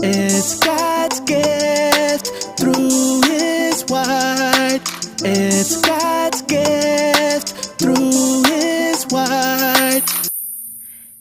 It's God's gift through His word. It's God's gift through His word.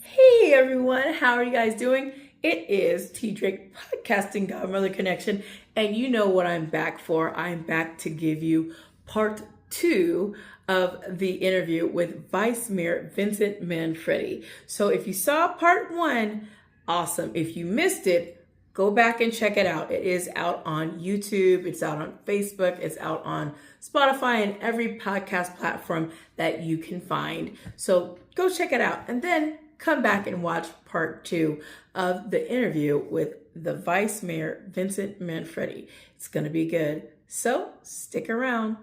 Hey everyone, how are you guys doing? It is T. Drake podcasting Godmother Connection, and you know what I'm back for. I'm back to give you part 2 of the interview with Vice Mayor Vincent Manfredi. So if you saw part 1, awesome. If you missed it, go back and check it out. It is out on YouTube, it's out on Facebook, it's out on Spotify and every podcast platform that you can find. So go check it out and then come back and watch part 2 of the interview with the Vice Mayor Vincent Manfredi. It's going to be good. So stick around.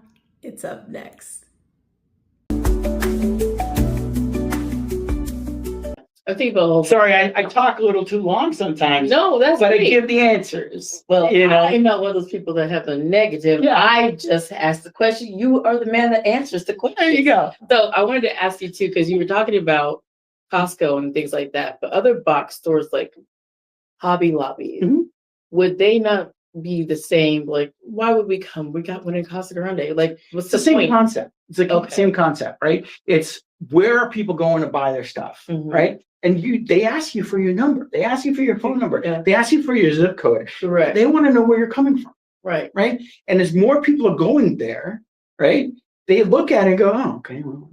It's up next. I think sorry, I talk a little too long sometimes. No, that's but great. I give the answers. Well, you know, I'm not one of those people that have the negative. Yeah. I just ask the question. You are the man that answers the question. there you go. So I wanted to ask you too, because you were talking about Costco and things like that, but other box stores like Hobby Lobby, would they not be the same? Like, why would we come? We got one in Casa Grande. Like, what's It's the the same point? concept. It's the Okay. same concept, right? It's where are people going to buy their stuff, right? And they ask you for your number. They ask you for your phone number. Yeah. They ask you for your zip code. Correct. They want to know where you're coming from, Right. right? And as more people are going there, right? They look at it and go, oh, okay, well,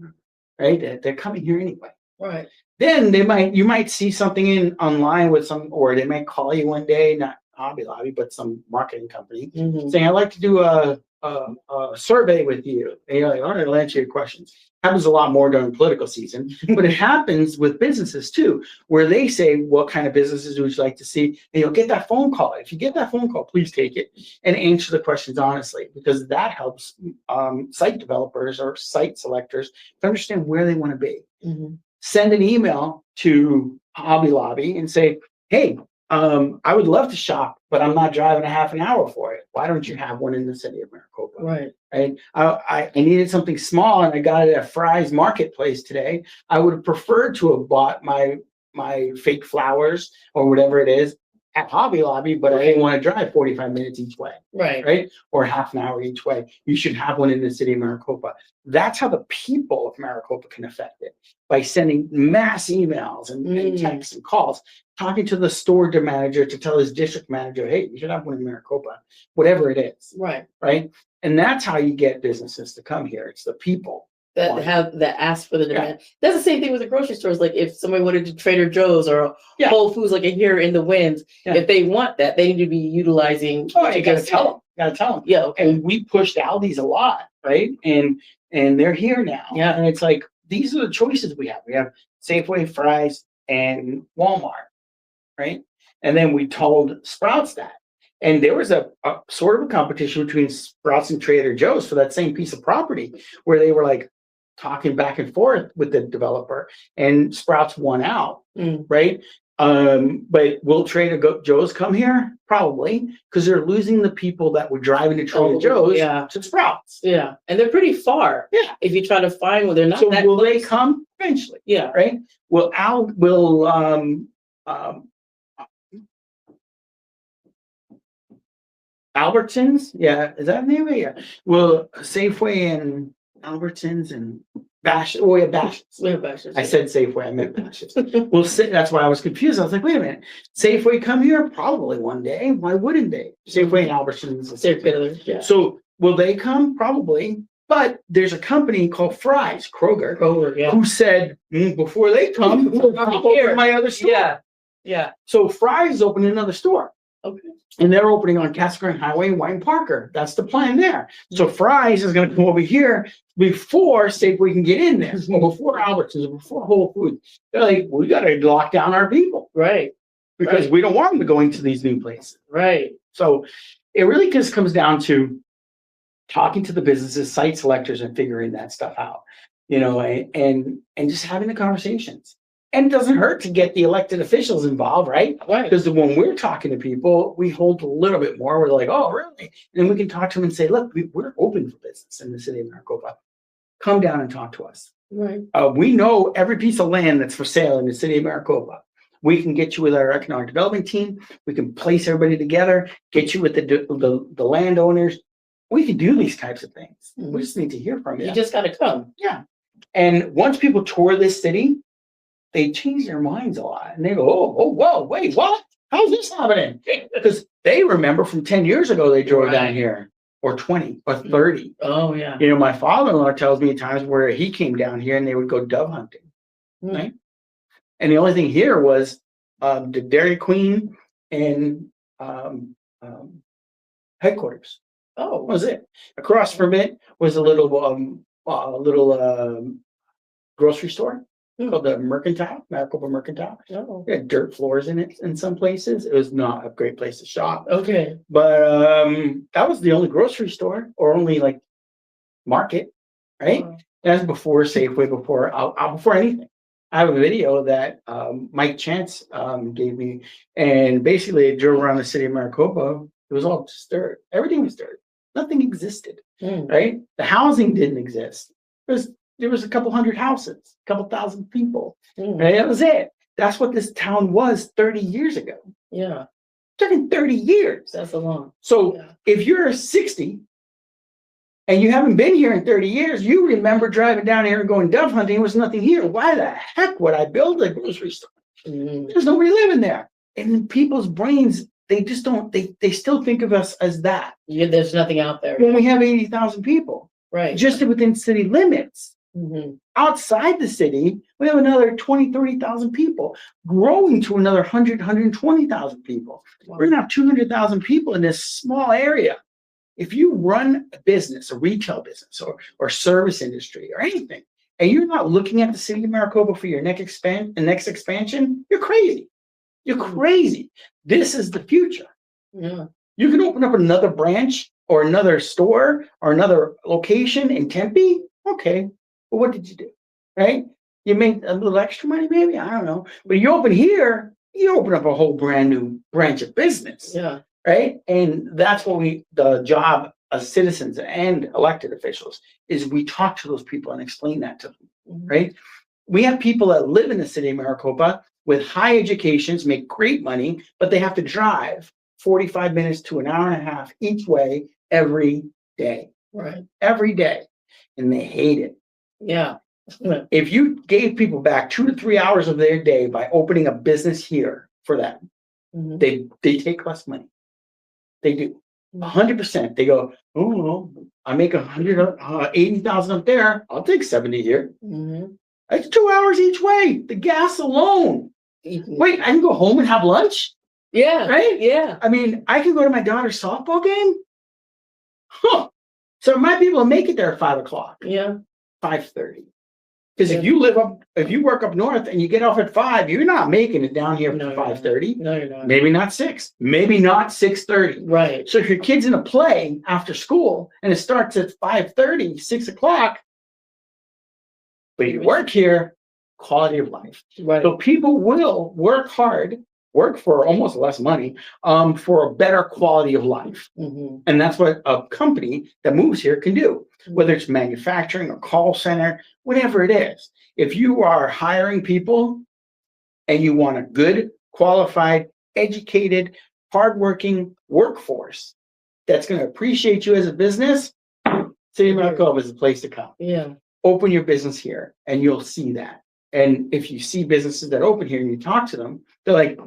right? They're coming here anyway. Right. Then you might see something online with or they might call you one day, not Hobby Lobby, but some marketing company saying, I'd like to do a survey with you. And you're like, all right, I'll answer your questions. Happens a lot more during political season, but it happens with businesses too, where they say, what kind of businesses would you like to see? And you'll get that phone call. If you get that phone call, please take it and answer the questions honestly, because that helps site developers or site selectors to understand where they want to be. Send an email to Hobby Lobby and say, hey, I would love to shop, but I'm not driving a half an hour for it. Why don't you have one in the city of Maricopa? Right. Right. I needed something small and I got it at Fry's Marketplace today. I would have preferred to have bought my fake flowers or whatever it is at Hobby Lobby, but I didn't want to drive 45 minutes each way. Right. Right. Or half an hour each way. You should have one in the city of Maricopa. That's how the people of Maricopa can affect it, by sending mass emails and texts and calls, talking to the store manager to tell his district manager, hey, you should have one in Maricopa, whatever it is. Right. Right. And that's how you get businesses to come here. It's the people That ask for the demand. That's the same thing with the grocery stores. Like if somebody wanted to Trader Joe's or Whole Foods, like here in the Winds, if they want that, they need to be utilizing. Oh, you gotta tell them. Gotta tell them. Yeah. Okay. And we pushed Aldi's a lot, right? And they're here now. Yeah. And it's like these are the choices we have. We have Safeway, Fry's, and Walmart, right? And then we told Sprouts that. And there was a sort of a competition between Sprouts and Trader Joe's for that same piece of property, where they were like talking back and forth with the developer, and Sprouts won out, right? But will Trader Joe's come here? Probably, because they're losing the people that were driving to Trader Joe's to Sprouts. Yeah, and they're pretty far. Yeah, if you try to find one, they're not. So that will close. they come eventually? Yeah, right. Will Albertsons? Yeah, is that the name of it? Yeah. Will Safeway and Albertsons and Bash? Oh, yeah, Bashes. Yeah, Bashes. I said Safeway. I meant Bashes. Well, that's why I was confused. I was like, wait a minute. Safeway come here? Probably one day. Why wouldn't they? Safeway and Albertsons. Yeah. So will they come? Probably. But there's a company called Fry's, Kroger, who said, before they come, we'll open my other store. Yeah. Yeah. So Fry's opened another store. Okay. And they're opening on Cascagrande Highway in White Parker. That's the plan there. So Fry's is going to come over here before Safeway can get in there, or before Albertsons, or before Whole Foods. They're like, we got to lock down our people. Right. Because we don't want them to go into these new places. Right. So it really just comes down to talking to the businesses, site selectors, and figuring that stuff out, and just having the conversations. And it doesn't hurt to get the elected officials involved, right? Right. Because when we're talking to people, we hold a little bit more. We're like, oh, really? And we can talk to them and say, look, we're open for business in the city of Maricopa. Come down and talk to us. Right. We know every piece of land that's for sale in the city of Maricopa. We can get you with our economic development team. We can place everybody together, get you with the landowners. We can do these types of things. We just need to hear from you. You just got to come. Yeah. And once people tour this city, they change their minds a lot. And they go, whoa, wait, what? How's this happening? Because they remember from 10 years ago, they drove down here, or 20 or 30. Oh, yeah. You know, my father-in-law tells me times where he came down here and they would go dove hunting. Right? And the only thing here was the Dairy Queen and headquarters. Oh, That was it. Across from it was a little grocery store called the Mercantile, Maricopa Mercantile. Oh. It had dirt floors in it in some places. It was not a great place to shop. Okay. But that was the only grocery store or only like market, right? That's before Safeway, before anything. I have a video that Mike Chance gave me, and basically I drove around the city of Maricopa. It was all just dirt. Everything was dirt. Nothing existed, right? The housing didn't exist. There was a couple hundred houses, a couple thousand people, right? That was it. That's what this town was 30 years ago. Yeah. Talking 30 years. That's a long. So if you're 60 and you haven't been here in 30 years, you remember driving down here and going dove hunting. There was nothing here. Why the heck would I build a grocery store? There's nobody living there. And in people's brains, they just don't, they still think of us as that. Yeah, there's nothing out there. When we have 80,000 people. Right. Just within city limits. Outside the city, we have another 20, 30,000 people, growing to another 100, 120,000 people. Wow. We're going to have 200,000 people in this small area. If you run a business, a retail business or service industry or anything, and you're not looking at the city of Maricopa for your next expansion, you're crazy. You're crazy. This is the future. Yeah. You can open up another branch or another store or another location in Tempe. Okay. Well, what did you do? Right? You made a little extra money, maybe? I don't know. But you open here, you open up a whole brand new branch of business. Yeah. Right? And that's what the job as citizens and elected officials is we talk to those people and explain that to them. Right? We have people that live in the city of Maricopa with high educations, make great money, but they have to drive 45 minutes to an hour and a half each way every day. Right. Every day. And they hate it. Yeah. If you gave people back 2 to 3 hours of their day by opening a business here for them, they take less money. They do 100%. They go, oh, I make 180,000 up there. I'll take 70 here. That's 2 hours each way. The gas alone. Wait, I can go home and have lunch. Yeah. Right. Yeah. I mean, I can go to my daughter's softball game. Huh. So I might be able to make it there at 5 o'clock. Yeah. 5:30. Because if you work up north and you get off at 5, you're not making it down here for 5:30. No, you're not. Maybe not 6. Maybe not 6:30. Right. So if your kid's in a play after school and it starts at 5:30, 6 o'clock, but you work here, quality of life. Right. So people will work hard, work for almost less money, for a better quality of life. And that's what a company that moves here can do. Whether it's manufacturing or call center, whatever it is. If you are hiring people and you want a good, qualified, educated, hardworking workforce that's going to appreciate you as a business, City of Maricopa is the place to come. Yeah. Open Your business here and you'll see that. And if you see businesses that open here and you talk to them, they're like,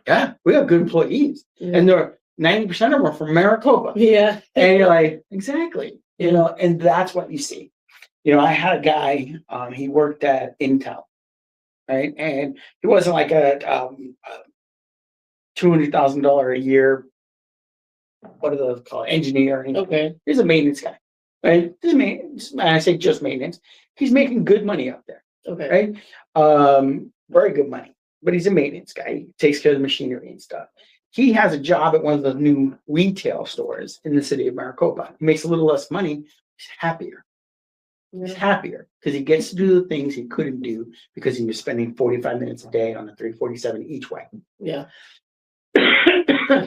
yeah, we have good employees. And they're 90% of them are from Maricopa. Yeah. And you're like, exactly. You know, and that's what you see. You know, I had a guy, he worked at Intel, right? And he wasn't like a $200,000 a year, what do those called, engineer. Okay. He's a maintenance guy, right? I say just maintenance. He's making good money up there. Okay. Right? Very good money. But he's a maintenance guy. He takes care of the machinery and stuff. He has a job at one of the new retail stores in the city of Maricopa. He makes a little less money. He's happier. He's happier because he gets to do the things he couldn't do because he was spending 45 minutes a day on the 347 each way. Yeah.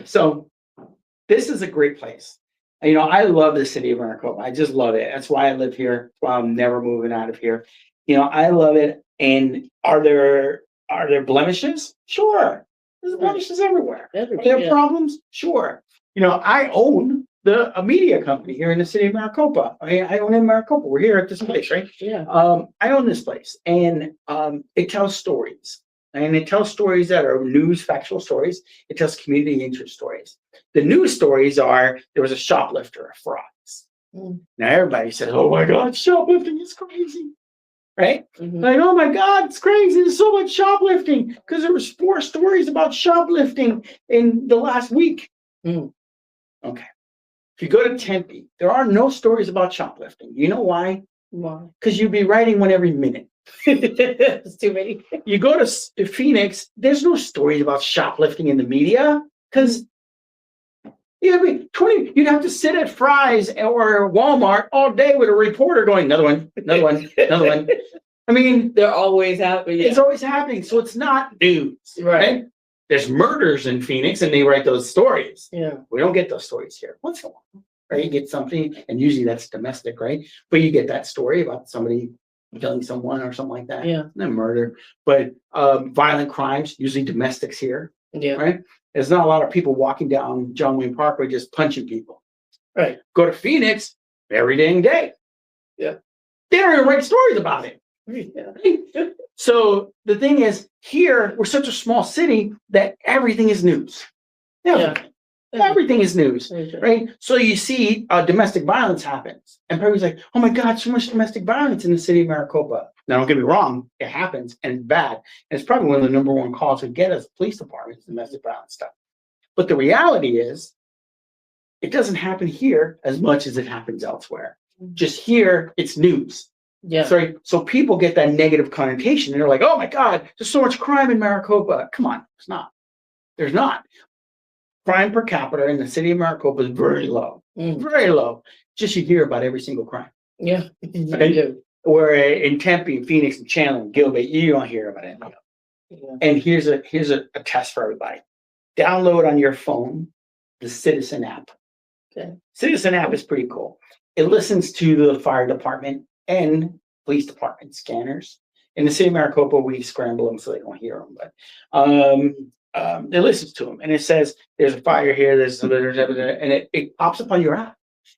So this is a great place. You know, I love the city of Maricopa. I just love it. That's why I live here. That's why I'm never moving out of here. You know, I love it. And are there Are there blemishes? Sure. There's blemishes everywhere. Are there problems? Sure. I own a media company here in the city of Maricopa. I own in Maricopa. We're here at this place, right? Yeah. I own this place, and it tells stories. And it tells stories that are news, factual stories. It tells community interest stories. The news stories are, there was a shoplifter, a fraud. Now everybody says, oh my God, shoplifting is crazy. Right? Like, oh my God, it's crazy. There's so much shoplifting because there was 4 stories about shoplifting in the last week. Okay. If you go to Tempe, there are no stories about shoplifting. You know why? Why? Because you'd be writing one every minute. It's too many. You go to Phoenix, there's no stories about shoplifting in the media because you'd have to sit at Fry's or Walmart all day with a reporter going, another one, another one, another one. I mean, they're always happening. It's always happening. So it's not news. Right? There's murders in Phoenix and they write those stories. Yeah. We don't get those stories here. Once in a while, right? You get something, and usually that's domestic, right? But you get that story about somebody killing someone or something like that. Yeah. Not murder, but violent crimes, usually domestics here. Yeah. Right? There's not a lot of people walking down John Wayne Parkway just punching people. Right. Go to Phoenix every dang day. Yeah. They don't even write stories about it. Yeah. So the thing is, here we're such a small city that everything is news. Everything is news, right? So you see domestic violence happens, and everybody's like, "Oh my God, so much domestic violence in the city of Maricopa." Now, don't get me wrong, it happens and it's bad, and it's probably one of the number 1 calls we get as a police department is domestic violence stuff. But the reality is, it doesn't happen here as much as it happens elsewhere. Just here, it's news. Yeah. Sorry. So people get that negative connotation, and they're like, "Oh my God, there's so much crime in Maricopa." Come on, it's not. There's not. Crime per capita in the city of Maricopa is very low. Very low. Just you hear about every single crime. Yeah. Right? Where in Tempe, Phoenix, and Chandler, and Gilbert, you don't hear about any of it. Yeah. And here's a test for everybody. Download on your phone the Citizen app. Okay. Citizen app is pretty cool. It listens to the fire department and police department scanners. In the city of Maricopa, we scramble them so they don't hear them. But it listens to them, and it says there's a fire here, and it pops up on your app,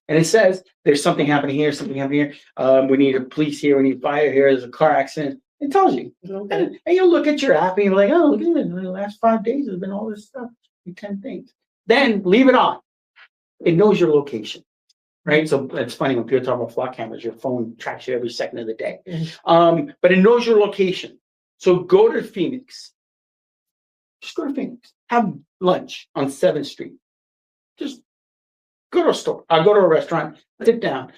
and it says there's something happening here, something happening here. We need a police here, we need fire here. There's a car accident. It tells you, and you look at your app and you're like, oh, look at it. In the last 5 days, there's been all this stuff, 10 things. Then leave it on. It knows your location. Right. So it's funny when people talk about flock cameras, your phone tracks you every second of the day. But it knows your location. So go to Phoenix. Just go to Phoenix. Have lunch on 7th Street. Just go to a store. Go to a restaurant. Sit down.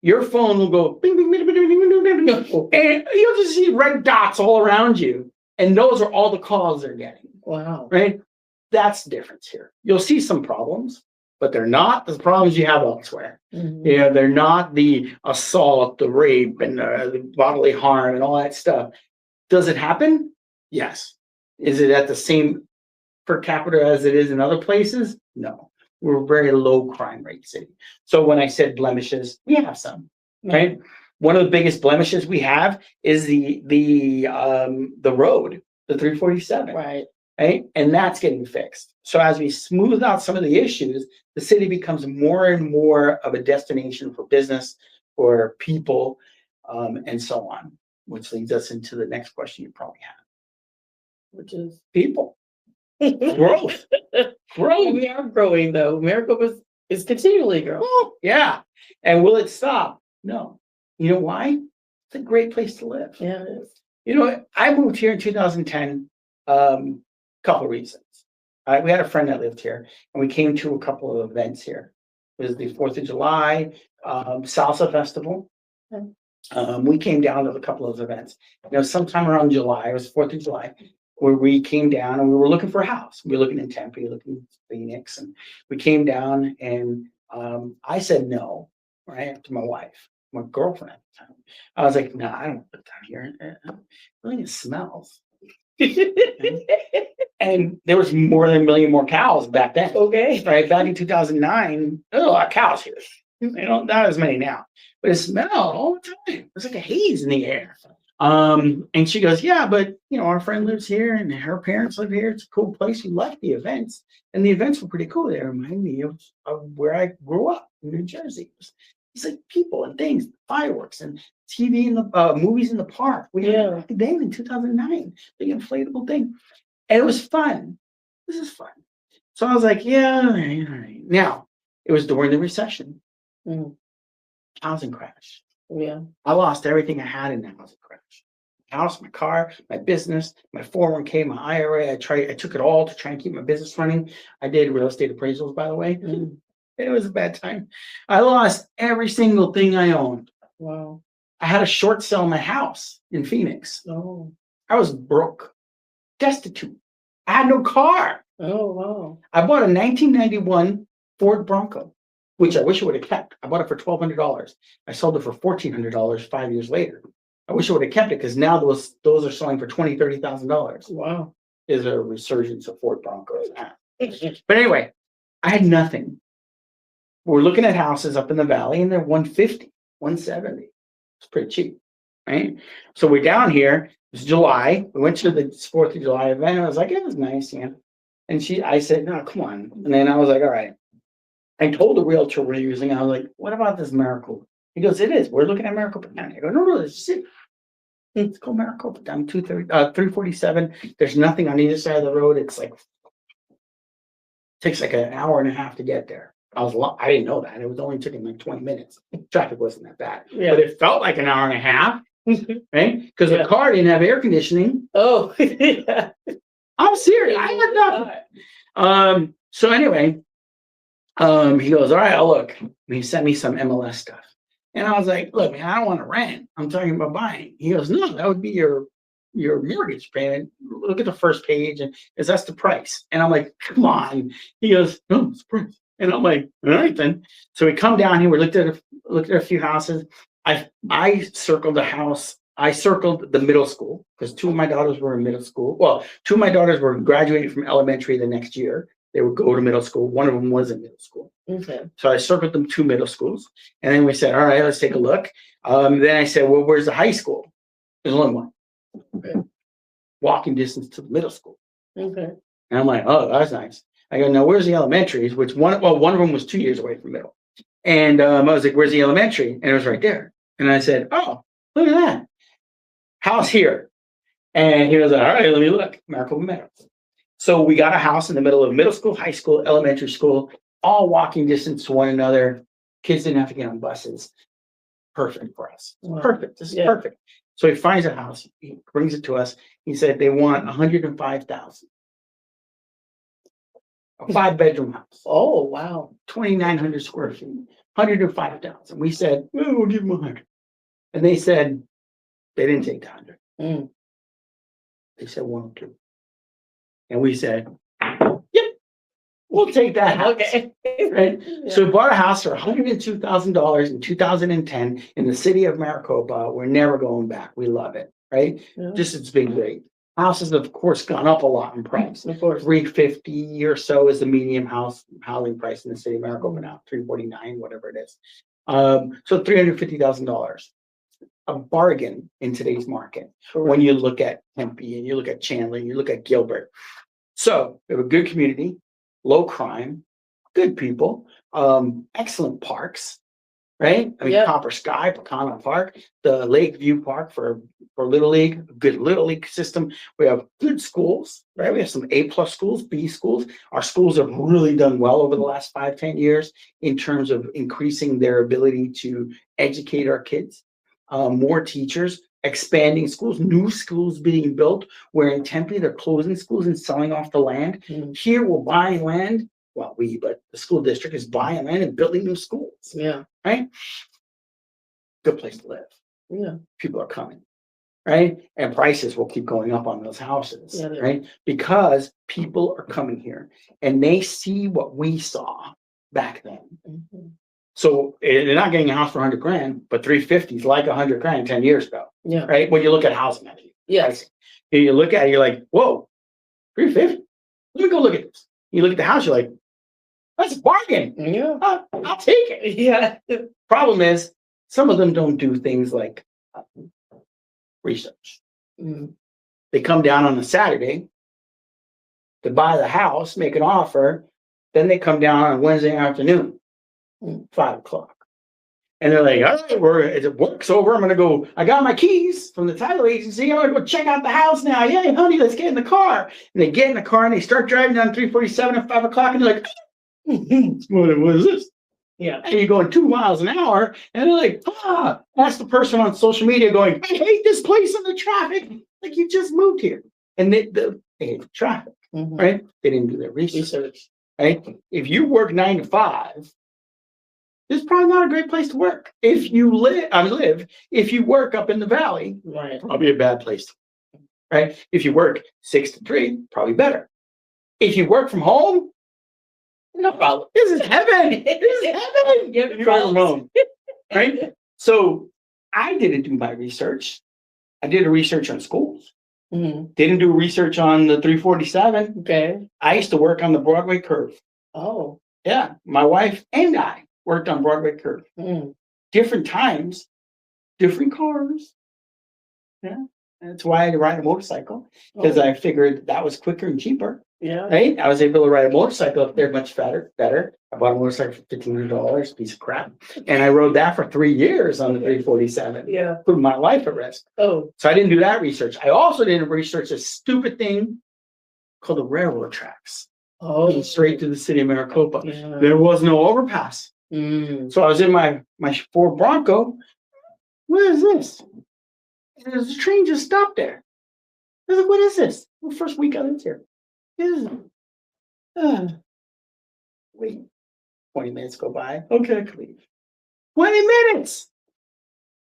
Your phone will go bing, bing, bing, bing, bing, bing, bing, bing, and you'll just see red dots all around you. And those are all the calls they're getting. Wow. Right. That's the difference here. You'll see some problems, but they're not the problems you have elsewhere. Yeah, they're not the assault, the rape, and the bodily harm and all that stuff. Does it happen? Yes. Is it at the same per capita as it is in other places? No. We're a very low crime rate city. So when I said blemishes, we have some, right? One of the biggest blemishes we have is the road, the 347. Right. And that's getting fixed. So as we smooth out some of the issues, the city becomes more and more of a destination for business, for people, and so on, which leads us into the next question you probably have, which is people. Growth. Growth. We are growing, though. Maricopa is continually growing. Oh, yeah. And will it stop? No. You know why? It's a great place to live. Yeah, it is. You know, I moved here in 2010. Couple of reasons. We had a friend that lived here, and we came to a couple of events here. It was the 4th of July Salsa Festival. We came down to a couple of events. You know, sometime around July, it was 4th of July, where we came down and we were looking for a house. We were looking in Tempe, looking in Phoenix, and we came down, and I said no, right, to my wife, my girlfriend at the time. I was like, no, I don't want to live down here. I think it smells. And there was more than 1 million more cows back then. Okay. Right. Back in 2009, there's a lot of cows here. You know, not as many now. But it smelled all the time. It was like a haze in the air. And she goes, yeah, but our friend lives here and her parents live here. It's a cool place. We like the events, and the events were pretty cool. They remind me of where I grew up in New Jersey. It's like people and things, fireworks and TV and the movies in the park. We had a game in 2009, the inflatable thing, and it was fun. This is fun. So I was like, yeah, all right. Now it was during the recession, housing crash. Yeah. I lost everything I had in the housing crash. My house, my car, my business, my 401k, my IRA. I took it all to try and keep my business running. I did real estate appraisals, by the way. It was a bad time. I lost every single thing I owned. Wow. I had to short sell my house in Phoenix. Oh. I was broke, destitute. I had no car. Oh, wow. I bought a 1991 Ford Bronco, which I wish I would have kept. I bought it for $1,200. I sold it for $1,400 5 years later. I wish I would have kept it because now those are selling for $20,000, $30,000. Wow. Is a resurgence of Ford Broncos. But anyway, I had nothing. We're looking at houses up in the valley and they're 150, 170. It's pretty cheap, right? So we're down here. It's July. We went to the 4th of July event. I was like, it was nice, yeah. And I said, no, come on. And then I was like, all right. I told the realtor we're using, I was like, what about this Maricopa? He goes, it is. We're looking at Maricopa County. I go, no, it's it. It's called Maricopa down 347. There's nothing on either side of the road. It's like takes like an hour and a half to get there. I didn't know that. It was only taking like 20 minutes. Traffic wasn't that bad. Yeah. But it felt like an hour and a half, right? Because the car didn't have air conditioning. Oh, yeah. I'm serious. I had nothing. So anyway, he goes, all right, I'll look. And he sent me some MLS stuff. And I was like, look, man, I don't want to rent. I'm talking about buying. He goes, no, that would be your mortgage payment. Look at the first page, and that's the price. And I'm like, come on. He goes, no, it's the price. And I'm like, all right then. So we come down here. We looked at a few houses. I circled a house. I circled the middle school because 2 of my daughters were in middle school. Well, 2 of my daughters were graduating from elementary the next year. They would go to middle school. One of them was in middle school. Okay. So I circled them 2 middle schools. And then we said, all right, let's take a look. Then I said, well, where's the high school? There's only one. Okay. Walking distance to the middle school. Okay. And I'm like, oh, that's nice. I go, now where's the elementaries? One of them was 2 years away from middle. And I was like, where's the elementary? And it was right there. And I said, oh, look at that. House here. And he was like, all right, let me look. Maricopa Meadows. So we got a house in the middle of middle school, high school, elementary school, all walking distance to one another. Kids didn't have to get on buses. Perfect for us. Wow. Perfect. This is perfect. So he finds a house. He brings it to us. He said they want $105,000. A 5-bedroom house. Oh, wow. 2,900 square feet. $105,000. We said, oh, we'll give them 100. And they said they didn't take the 100. They said 102. And we said, yep, we'll take that house. Okay. Right? Yeah. So we bought a house for $102,000 in 2010 in the city of Maricopa. We're never going back. We love it. Right? Yeah. It's been great. Houses have, of course, gone up a lot in price. Of course. $350 or so is the median housing price in the city of Maricopa now. $349, whatever it is. So $350,000. A bargain in today's market. Sure. When you look at Tempe and you look at Chandler and you look at Gilbert. So we have a good community, low crime, good people, excellent parks, right? I mean, Copper Sky, Pecana Park, the Lakeview Park for Little League, good Little League system. We have good schools, right? We have some A+ schools, B schools. Our schools have really done well over the last 5-10 years in terms of increasing their ability to educate our kids. More teachers, expanding schools, new schools being built, where in Tempe they're closing schools and selling off the land. Here we're buying land. Well, but the school district is buying land and building new schools. Yeah. Right? Good place to live. Yeah. People are coming. Right? And prices will keep going up on those houses. Yeah, right? Because people are coming here and they see what we saw back then. So they're not getting a house for $100,000, but $350 is like $100,000 10 years ago. Yeah. Right. When you look at housing, yes. You look at it, you're like, whoa, $350. Let me go look at this. You look at the house, you're like, that's a bargain. Yeah. I'll take it. Yeah. Problem is, some of them don't do things like research. Mm. They come down on a Saturday to buy the house, make an offer. Then they come down on Wednesday afternoon, 5 o'clock. And they're like, all right, work's over. I'm going to go. I got my keys from the title agency. I'm going to go check out the house now. Yeah, honey, let's get in the car. And they get in the car and they start driving down 347 at 5 o'clock. And they're like, what is this? Yeah. And you're going 2 miles an hour. And they're like, that's the person on social media going, I hate this place and the traffic. Like, you just moved here. And they hate the traffic, right? They didn't do their research, right? If you work 9 to 5, this is probably not a great place to work. If you if you work up in the valley, Right. Probably a bad place, right? If you work 6 to 3, probably better. If you work from home, no problem. This is heaven. This is heaven. You work from home, right? So I didn't do my research. I did a research on schools. Didn't do research on the 347. Okay. I used to work on the Broadway curve. Oh. Yeah, my wife and I worked on Broadway curve. Different times, different cars. Yeah, that's why I had to ride a motorcycle, because I figured that was quicker and cheaper. Yeah. Right? I was able to ride a motorcycle up there much better. I bought a motorcycle for $1,500, piece of crap. And I rode that for 3 years on the 347. Yeah. Put my life at risk. Oh. So I didn't do that research. I also didn't research a stupid thing called the railroad tracks. Oh. Straight to the city of Maricopa. Yeah. There was no overpass. So I was in my Ford Bronco. What is this? And there's a train just stopped there. I was like, what is this? The first week I lived here. Wait, 20 minutes go by. Okay, I can leave. 20 minutes!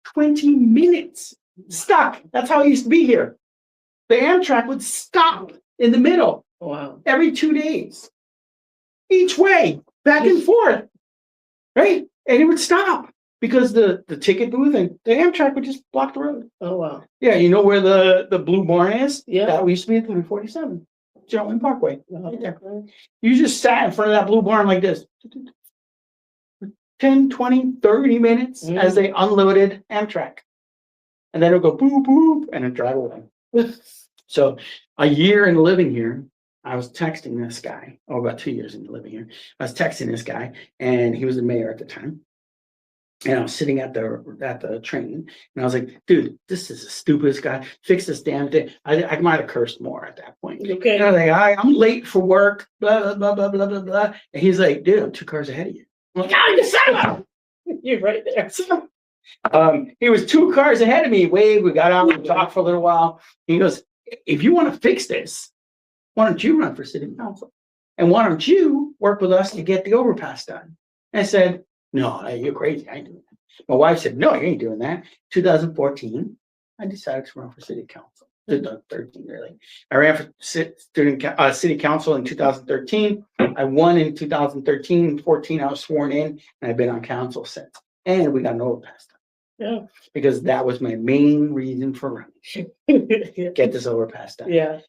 20 minutes! Stuck. That's how I used to be here. The Amtrak would stop in the middle. Wow. Every 2 days. Each way, back and forth. Right? And it would stop because the ticket booth and the Amtrak would just block the road. Oh, wow. Yeah, you know where the blue barn is? Yeah. That used to be at 347. Gentleman Parkway. Right there. Okay. You just sat in front of that blue barn like this. 10, 20, 30 minutes as they unloaded Amtrak. And then it'll go boop, boop, and it'll drive away. So a year in living here, I was texting this guy, about 2 years into living here. I was texting this guy, and he was the mayor at the time. And I was sitting at the train, and I was like, dude, this is the stupidest guy. Fix this damn thing. I might have cursed more at that point. Okay. And I was like, I'm late for work, blah, blah, blah, blah, blah, blah. And he's like, dude, I'm 2 cars ahead of you. I'm like, you son of You're right there. He was 2 cars ahead of me. We got out and talked for a little while. He goes, if you want to fix this, why don't you run for city council? And why don't you work with us to get the overpass done? And I said, no, you're crazy. I ain't doing that. My wife said, no, you ain't doing that. 2014, I decided to run for city council. 2013, really. I ran for city council in 2013. I won in 2013. 14, I was sworn in, and I've been on council since. And we got an overpass done. Yeah. Because that was my main reason for running. Get this overpass done. Yeah.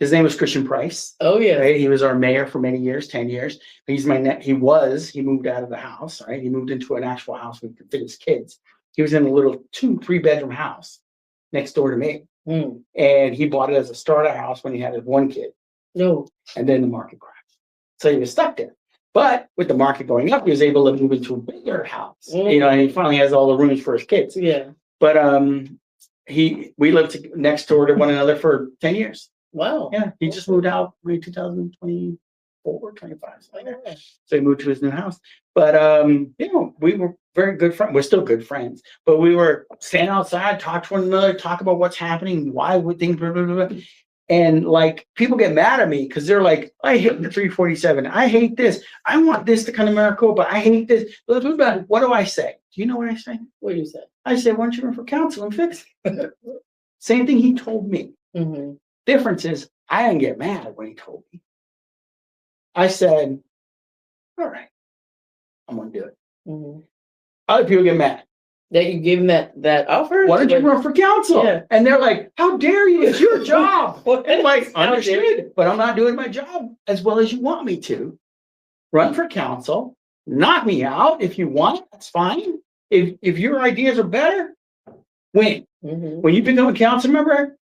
His name was Christian Price. Oh, yeah. Right? He was our mayor for many years, 10 years. He moved out of the house, right? He moved into an actual house where he could fit his kids. He was in a little 2-3 bedroom house next door to me. And he bought it as a starter house when he had his 1 kid. No. And then the market crashed. So he was stuck there. But with the market going up, he was able to move into a bigger house. And he finally has all the rooms for his kids. Yeah. But we lived next door to one another for 10 years. Wow. Yeah, he just moved out in 2024, 25, something like that. So he moved to his new house. But we were very good friends. We're still good friends. But we were stand outside, talk to one another, talk about what's happening, why would things, blah, blah, blah, blah. And like people get mad at me because they're like, I hate the 347. I hate this. I want this to come to Maricopa. I hate this. Blah, blah, blah. What do I say? Do you know what I say? What do you say? I say, why don't you run for council and fix it? Same thing he told me. Difference is, I didn't get mad when he told me. I said, all right, I'm going to do it. Other people get mad. That you gave him that offer? Why don't you run for council? Yeah. And they're like, how dare you? It's your job. And like, How dare understood, but I'm not doing my job as well as you want me to. Run for council, knock me out if you want, that's fine. If your ideas are better, win. When you become a council member,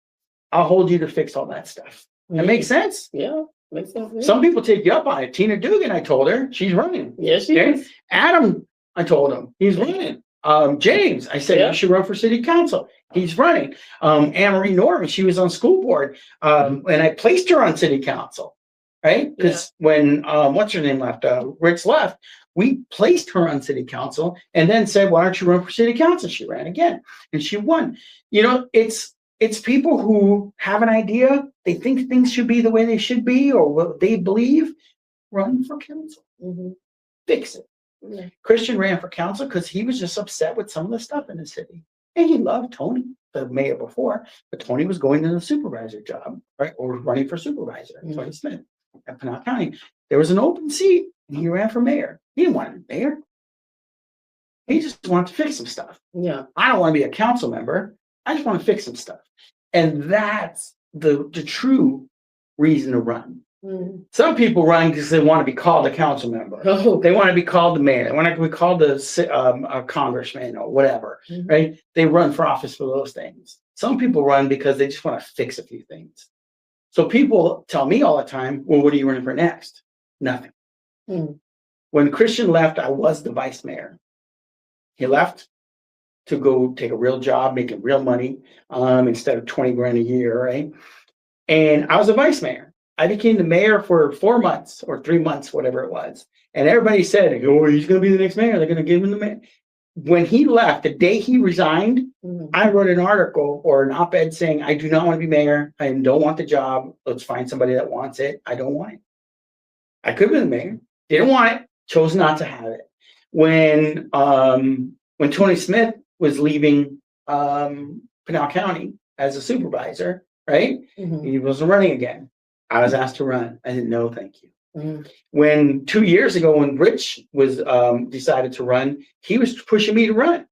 I'll hold you to fix all that stuff. That makes sense? Yeah, makes sense. Yeah. Some people take you up on it. Tina Dugan, I told her, she's running. Yes, she is. Adam, I told him, he's running. James, I said, you should run for city council. He's running. Anne-Marie Norman, she was on school board. And I placed her on city council, right? Because when, what's her name left? Rich left. We placed her on city council and then said, why don't you run for city council? She ran again and she won. You know, it's people who have an idea. They think things should be the way they should be or what they believe. Run for council. Fix it. Yeah. Christian ran for council because he was just upset with some of the stuff in the city. And he loved Tony, the mayor before, but Tony was going to the supervisor job, right? Or running for supervisor, Tony Smith at Pinal County. There was an open seat and he ran for mayor. He didn't want to be mayor. He just wanted to fix some stuff. Yeah. I don't want to be a council member. I just want to fix some stuff. And that's the true reason to run. Some people run because they want to be called a council member. They want to be called the mayor. They want to be called a congressman or whatever, right? They run for office for those things. Some people run because they just want to fix a few things. So people tell me all the time, well, what are you running for next? Nothing. When Christian left, I was the vice mayor. He left to go take a real job, making real money, instead of 20 grand a year, right? And I was a vice mayor. I became the mayor for 4 months or 3 months, whatever it was. And everybody said, oh, he's going to be the next mayor. They're going to give him the mayor. When he left, the day he resigned, I wrote an article or an op-ed saying, I do not want to be mayor. I don't want the job. Let's find somebody that wants it. I don't want it. I could have been the mayor. Didn't want it. Chose not to have it. When Tony Smith was leaving Pinal County as a supervisor, right? He wasn't running again. I was asked to run. I didn't know, thank you. When 2 years ago, when Rich was decided to run, he was pushing me to run.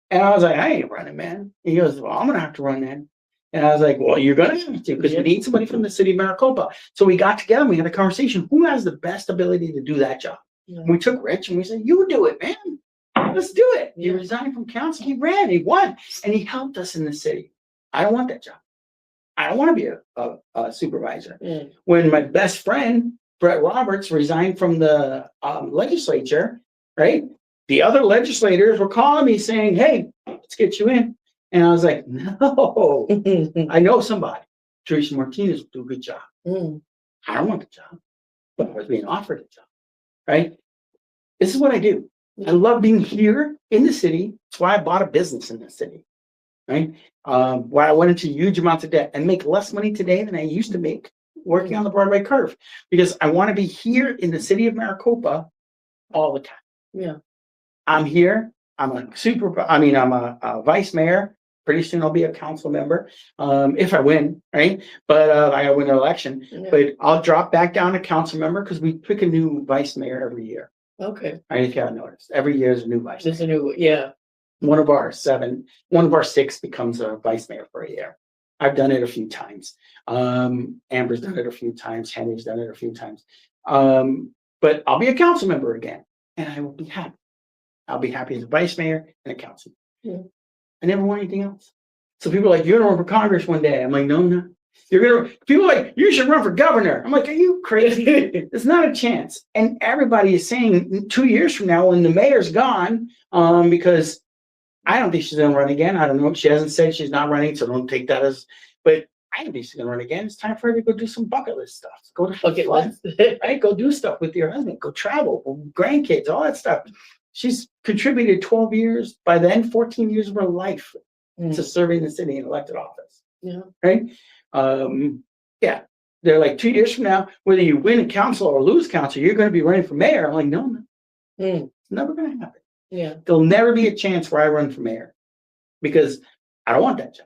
And I was like, I ain't running, man. He goes, well, I'm going to have to run then. And I was like, well, you're going to have to because we need somebody from the city of Maricopa. So we got together and we had a conversation. Who has the best ability to do that job? We took Rich and we said, you do it, man. Let's do it. He resigned from council. He ran. He won. And he helped us in the city. I don't want that job. I don't want to be a supervisor. When my best friend, Brett Roberts, resigned from the legislature, right? The other legislators were calling me saying, hey, let's get you in. And I was like, no, I know somebody. Teresa Martinez will do a good job. I don't want the job, but I was being offered a job, right? This is what I do. I love being here in the city. That's why I bought a business in the city. Right? Where I went into huge amounts of debt and make less money today than I used to make working on the Broadway curve because I want to be here in the city of Maricopa all the time. I'm here. I'm a vice mayor. Pretty soon I'll be a council member if I win, right? But I win an election. But I'll drop back down to council member because we pick a new vice mayor every year. Okay. I think you haven't noticed. Every year is a new vice mayor. There's a new, one of our 6 becomes a vice mayor for a year. I've done it a few times. Amber's done it a few times. Henry's done it a few times. But I'll be a council member again, and I will be happy. I'll be happy as a vice mayor and a council. I never want anything else. So people are like, you're gonna run for Congress one day. I'm like, no, I'm not. People are like, you should run for governor. I'm like, are you crazy? There's not a chance. And everybody is saying 2 years from now when the mayor's gone, because I don't think she's going to run again. I don't know. She hasn't said she's not running, so don't take that as. But I don't think she's going to run again. It's time for her to go do some bucket list stuff. Go to bucket list, right? Go do stuff with your husband. Go travel, grandkids, all that stuff. She's contributed 12 years, by then 14 years of her life to serving the city in elected office. Right? They're like 2 years from now, whether you win a council or lose council, you're going to be running for mayor. I'm like, no. It's never going to happen. There'll never be a chance where I run for mayor because I don't want that job.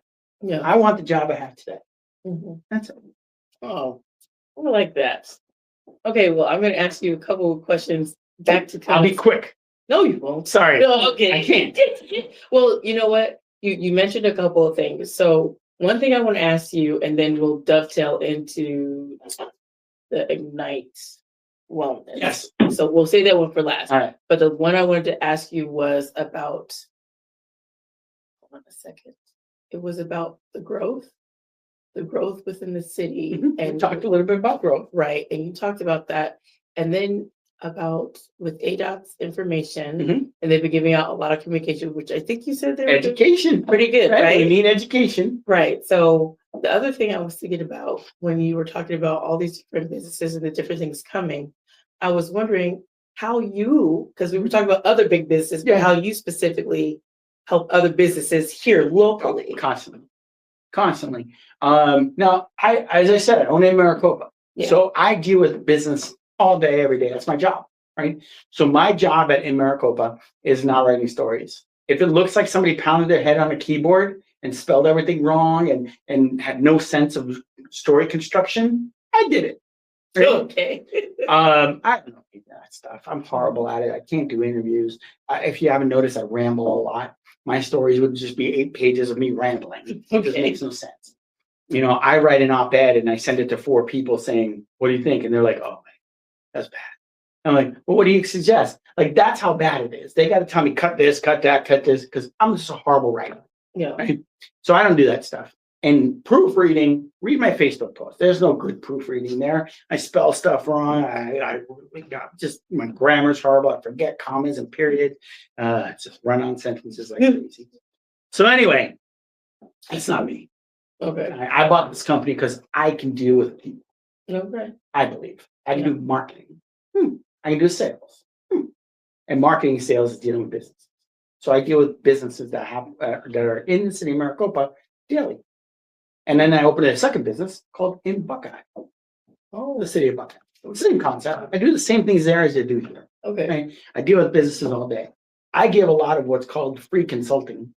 I want the job I have today. That's it. Oh, I like that. Okay, well, I'm going to ask you a couple of questions back to council. I'll be quick. No, you won't. Sorry. No, okay. I can't. Well, you know what? You mentioned a couple of things. So one thing I want to ask you, and then we'll dovetail into the Ignite Wellness. Yes. So we'll say that one for last. All right. But the one I wanted to ask you was about, hold on a second. it was about the growth within the city. And And talked a little bit about growth. right, and you talked about that, and then about with ADOT's information, and they've been giving out a lot of communication, which I think you said they were doing Education. pretty good, right? We need education. Right. So the other thing I was thinking about when you were talking about all these different businesses and the different things coming, I was wondering how you, because we were talking about other big businesses, but Yeah. how you specifically help other businesses here locally. Constantly. Now, as I said, I own in Maricopa. Yeah. So I deal with business all day, every day. That's my job, right? So my job in Maricopa is not writing stories. If it looks like somebody pounded their head on a keyboard and spelled everything wrong and had no sense of story construction, I did it. Right? Okay. I don't know that stuff. I'm horrible at it. I can't do interviews. If you haven't noticed, I ramble a lot. My stories would just be 8 pages of me rambling. It just makes no sense. You know, I write an op-ed and I send it to 4 people saying, "What do you think?" And they're like, "Oh, man, that's bad." I'm like, "Well, what do you suggest?" Like, that's how bad it is. They got to tell me, cut this, cut that, cut this, because I'm just a horrible writer. Yeah. Right? So I don't do that stuff. And proofreading, read my Facebook post. There's no good proofreading there. I spell stuff wrong. I just, my grammar's horrible. I forget commas and periods. It's just run on sentences like crazy. So anyway, it's not me. Okay. I bought this company because I can deal with people. Okay. I believe I can do marketing. I can do sales. And marketing and sales is dealing with business. So I deal with businesses that have that are in the city of Maricopa daily. And then I opened a second business called In Buckeye. Oh, the city of Buckeye. Same concept. I do the same things there as I do here. Okay. Right? I deal with businesses all day. I give a lot of what's called free consulting.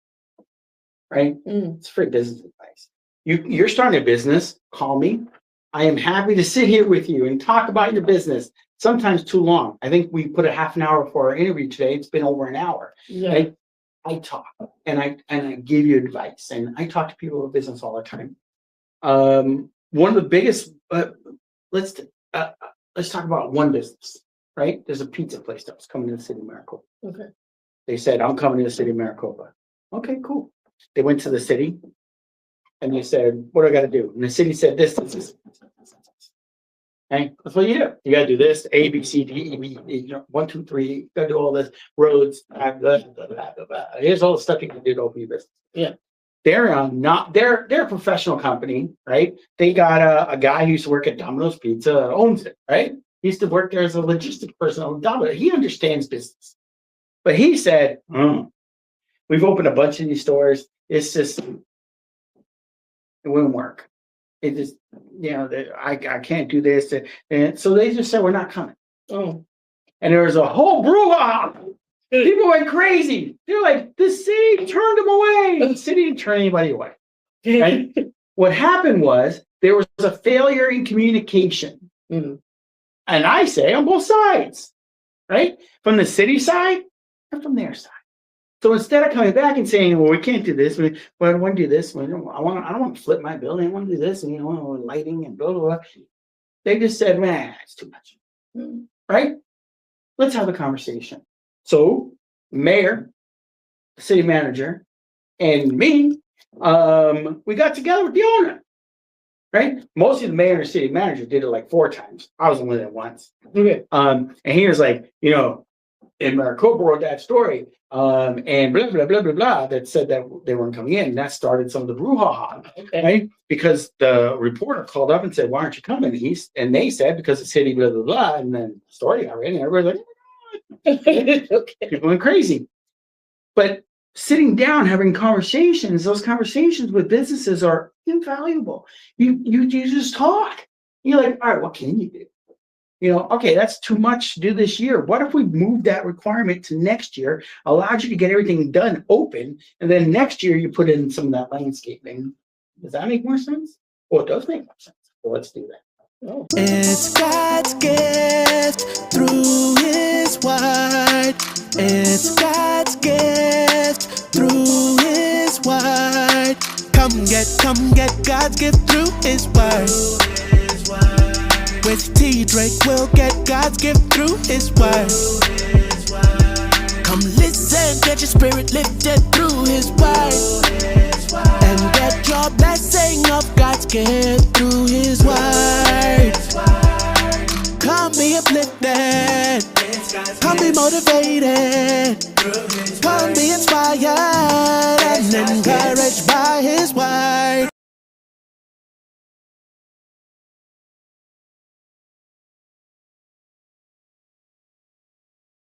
Right? It's free business advice. You're starting a business, call me. I am happy to sit here with you and talk about your business. Sometimes too long. I think we put a half an hour for our interview today. It's been over an hour. Yeah. Right? I talk and I give you advice, and I talk to people about business all the time. One of the biggest, let's talk about one business, right? There's a pizza place that was coming to the city of Maricopa. Okay. They said, "I'm coming to the city of Maricopa." Okay, cool. They went to the city and they said, "What do I got to do?" And the city said, "This. Okay, that's what you do. You got to do this, A, B, C, D, E, B, 1, 2, 3. You got to do all this, roads, blah, blah, blah, blah, blah. Here's all the stuff you can do to open your business." Yeah. They're a professional company, right? They got a guy who used to work at Domino's Pizza, owns it, right? He used to work there as a logistics person on Domino's. He understands business. But he said, "We've opened a bunch of these stores. It's just, it wouldn't work. It just, I can't do this." And so they just said, "We're not coming." Oh. And there was a whole brouhaha. People went crazy. They're like, the city turned them away. The city didn't turn anybody away. Right? What happened was there was a failure in communication. And I say on both sides, right? From the city side and from their side. So instead of coming back and saying, "Well, we can't do this. I don't want to do this. I don't want to flip my building. I want to do this, and lighting and blah, blah, blah." They just said, "Man, it's too much." Right? Let's have a conversation. So mayor, city manager, and me, we got together with the owner. Right? Most of the mayor and the city manager did it like 4 times. I was only there once. Okay. And he was like, in Maricopa wrote that story, and blah, blah, blah, blah, blah, that said that they weren't coming in. That started some of the brouhaha, right? Because the reporter called up and said, "Why aren't you coming?" And they said, "Because the city, blah, blah, blah." And then the story got written, and everybody's like, people went crazy. But sitting down, having conversations, those conversations with businesses are invaluable. You just talk. You're like, "All right, what can you do? Okay, that's too much to do this year. What if we move that requirement to next year, allowed you to get everything done open, and then next year you put in some of that landscaping?" Does that make more sense? Well, it does make more sense. Well, let's do that. Oh. It's God's gift through His word. It's God's gift through His word. Come get God's gift through His word. With T. Drake, we'll get God's gift through His word. Come listen, get your spirit lifted through His word. And a blessing of God's gift through His word. Come be uplifted, come be motivated, come be inspired.